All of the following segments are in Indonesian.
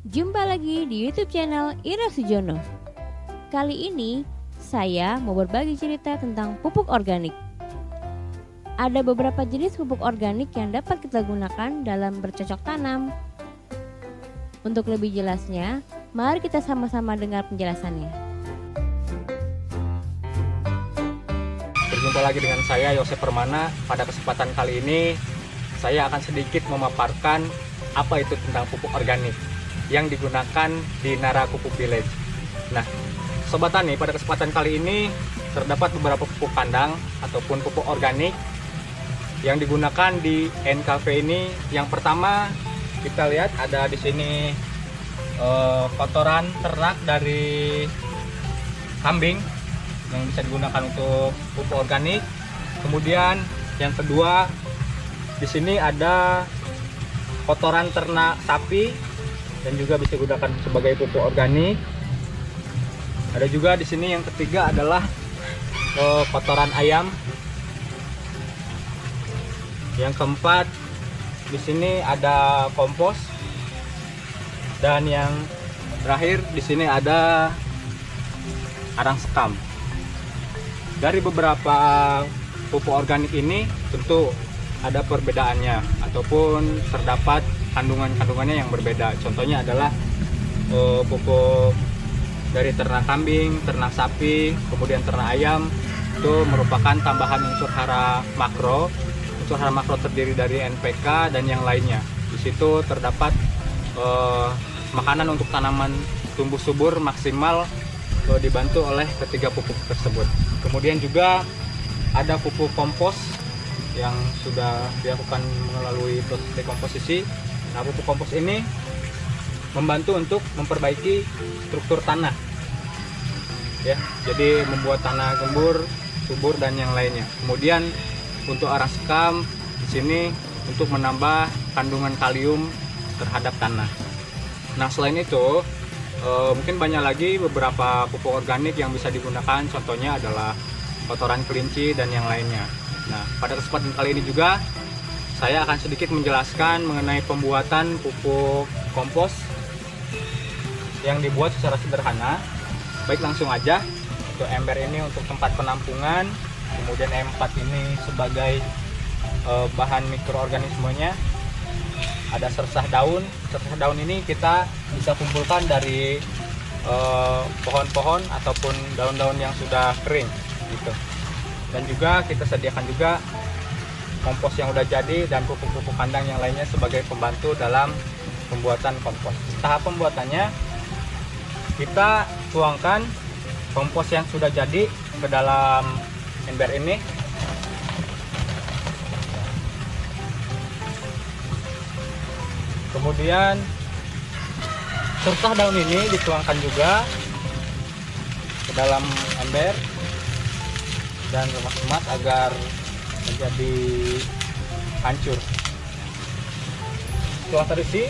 Jumpa lagi di YouTube channel Ira Sujono. Kali ini saya mau berbagi cerita tentang pupuk organik. Ada beberapa jenis pupuk organik yang dapat kita gunakan dalam bercocok tanam. Untuk lebih jelasnya, mari kita sama-sama dengar penjelasannya. Berjumpa lagi dengan saya Yosef Permana. Pada kesempatan kali ini saya akan sedikit memaparkan apa itu tentang pupuk organik yang digunakan di Nara Pupuk Village. Nah, Sobat Tani, pada kesempatan kali ini terdapat beberapa pupuk kandang ataupun pupuk organik yang digunakan di NKV ini. Yang pertama kita lihat ada di sini kotoran ternak dari kambing yang bisa digunakan untuk pupuk organik. Kemudian yang kedua di sini ada kotoran ternak sapi dan juga bisa digunakan sebagai pupuk organik. Ada juga di sini yang ketiga adalah kotoran ayam. Yang keempat di sini ada kompos. Dan yang terakhir di sini ada arang sekam. Dari beberapa pupuk organik ini tentu ada perbedaannya ataupun terdapat kandungannya yang berbeda. Contohnya adalah pupuk dari ternak kambing, ternak sapi, kemudian ternak ayam itu merupakan tambahan unsur hara makro. Unsur hara makro terdiri dari NPK dan yang lainnya. Di situ terdapat makanan untuk tanaman tumbuh subur maksimal dibantu oleh ketiga pupuk tersebut. Kemudian juga ada pupuk kompos yang sudah dilakukan melalui proses dekomposisi. Nah, pupuk kompos ini membantu untuk memperbaiki struktur tanah, ya. Jadi membuat tanah gembur, subur dan yang lainnya. Kemudian untuk arang sekam di sini untuk menambah kandungan kalium terhadap tanah. Nah, selain itu mungkin banyak lagi beberapa pupuk organik yang bisa digunakan. Contohnya adalah kotoran kelinci dan yang lainnya. Nah, pada kesempatan kali ini juga saya akan sedikit menjelaskan mengenai pembuatan pupuk kompos yang dibuat secara sederhana. Baik, langsung aja. Untuk ember ini untuk tempat penampungan, kemudian M4 ini sebagai bahan mikroorganismenya. Ada sersah daun. Sersah daun ini kita bisa kumpulkan dari pohon-pohon ataupun daun-daun yang sudah kering gitu. Dan juga kita sediakan juga kompos yang udah jadi dan pupuk-pupuk kandang yang lainnya sebagai pembantu dalam pembuatan kompos. Tahap pembuatannya, kita tuangkan kompos yang sudah jadi ke dalam ember ini. Kemudian sersah daun ini dituangkan juga ke dalam ember dan remas-remas agar menjadi hancur. Setelah terisi,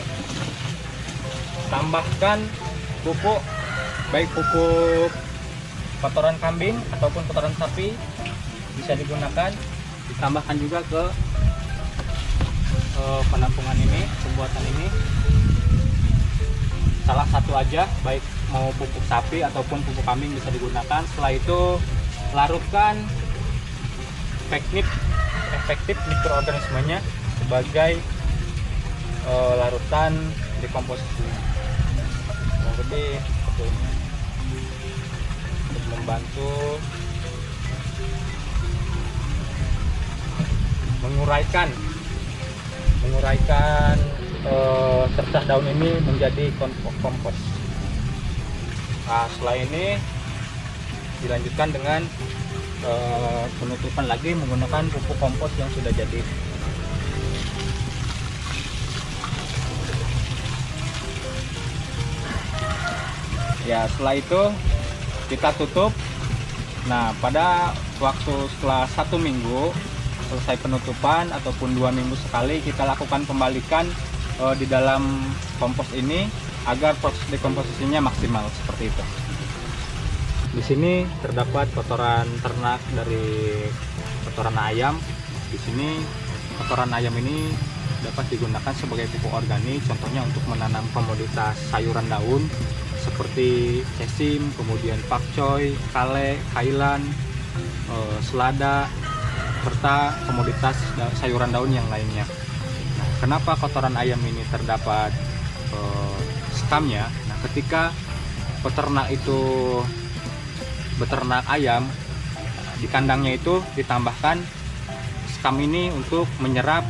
tambahkan pupuk, baik pupuk kotoran kambing ataupun kotoran sapi bisa digunakan. Ditambahkan juga ke penampungan ini, pembuatan ini. Salah satu aja, baik mau pupuk sapi ataupun pupuk kambing bisa digunakan. Setelah itu larutkan efektif mikroorganismenya sebagai larutan dekomposisi. Jadi seperti ini untuk membantu menguraikan sersah daun ini menjadi kompos. Nah, setelah ini dilanjutkan dengan penutupan lagi menggunakan pupuk kompos yang sudah jadi. Ya, setelah itu kita tutup. Nah, pada waktu setelah 1 minggu selesai penutupan ataupun 2 minggu sekali kita lakukan pembalikan di dalam kompos ini agar proses dekomposisinya maksimal seperti itu. Di sini terdapat kotoran ternak dari kotoran ayam. Di sini kotoran ayam ini dapat digunakan sebagai pupuk organik, contohnya untuk menanam komoditas sayuran daun seperti sesim, kemudian pakcoy, kale, kailan, selada, serta komoditas sayuran daun yang lainnya. Nah, kenapa kotoran ayam ini terdapat skamnya? Nah, ketika peternak itu beternak ayam, di kandangnya itu ditambahkan skam ini untuk menyerap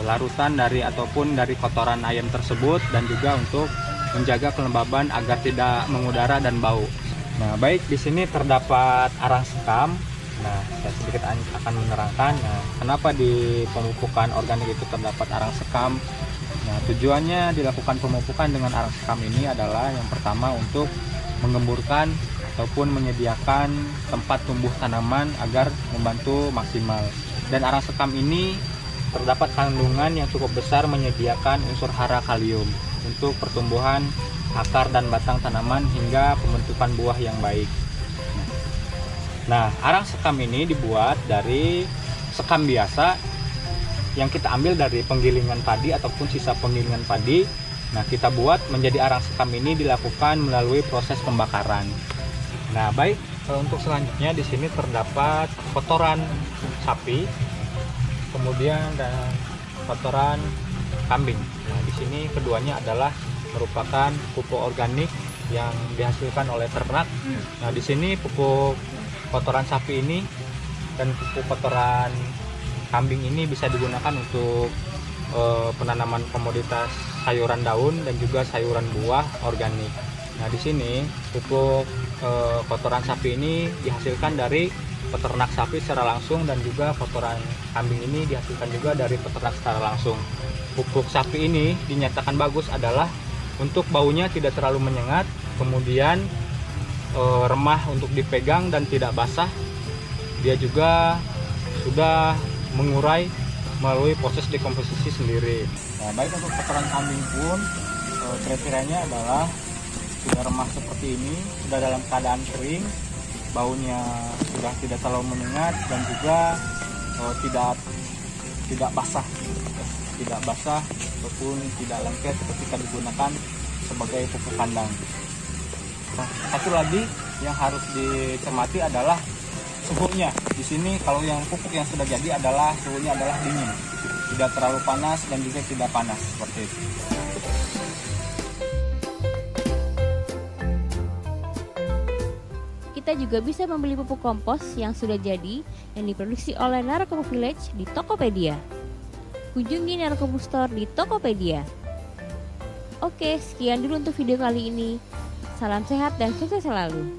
larutan dari ataupun dari kotoran ayam tersebut, dan juga untuk menjaga kelembaban agar tidak mengudara dan bau. Nah, baik, di sini terdapat arang skam. Nah, saya sedikit akan menerangkan kenapa di pemupukan organik itu terdapat arang skam. Nah, tujuannya dilakukan pemupukan dengan arang skam ini adalah yang pertama untuk mengemburkan ataupun menyediakan tempat tumbuh tanaman agar membantu maksimal. Dan arang sekam ini terdapat kandungan yang cukup besar menyediakan unsur hara kalium untuk pertumbuhan akar dan batang tanaman hingga pembentukan buah yang baik. Nah, arang sekam ini dibuat dari sekam biasa yang kita ambil dari penggilingan padi ataupun sisa penggilingan padi. Nah, kita buat menjadi arang sekam ini dilakukan melalui proses pembakaran. Nah, baik, untuk selanjutnya di sini terdapat kotoran sapi, kemudian dan kotoran kambing. Nah, di sini keduanya adalah merupakan pupuk organik yang dihasilkan oleh ternak. Nah, di sini pupuk kotoran sapi ini dan pupuk kotoran kambing ini bisa digunakan untuk penanaman komoditas sayuran daun dan juga sayuran buah organik. Nah, di sini pupuk kotoran sapi ini dihasilkan dari peternak sapi secara langsung, dan juga kotoran kambing ini dihasilkan juga dari peternak secara langsung. Pupuk sapi ini dinyatakan bagus adalah untuk baunya tidak terlalu menyengat, kemudian remah untuk dipegang dan tidak basah. Dia juga sudah mengurai melalui proses dekomposisi sendiri. Nah, baik, untuk kotoran kambing pun kriterianya adalah sudah remah seperti ini, sudah dalam keadaan kering, baunya sudah tidak terlalu menyengat, dan juga tidak basah ataupun tidak lengket ketika digunakan sebagai pupuk kandang. Nah, satu lagi yang harus dicermati adalah suhunya. Di sini kalau yang pupuk yang sudah jadi adalah suhunya adalah dingin, tidak terlalu panas dan juga tidak panas seperti itu. Kita juga bisa membeli pupuk kompos yang sudah jadi yang diproduksi oleh Narkobu Village di Tokopedia. Kunjungi Narkobu Store di Tokopedia. Oke, sekian dulu untuk video kali ini. Salam sehat dan sukses selalu.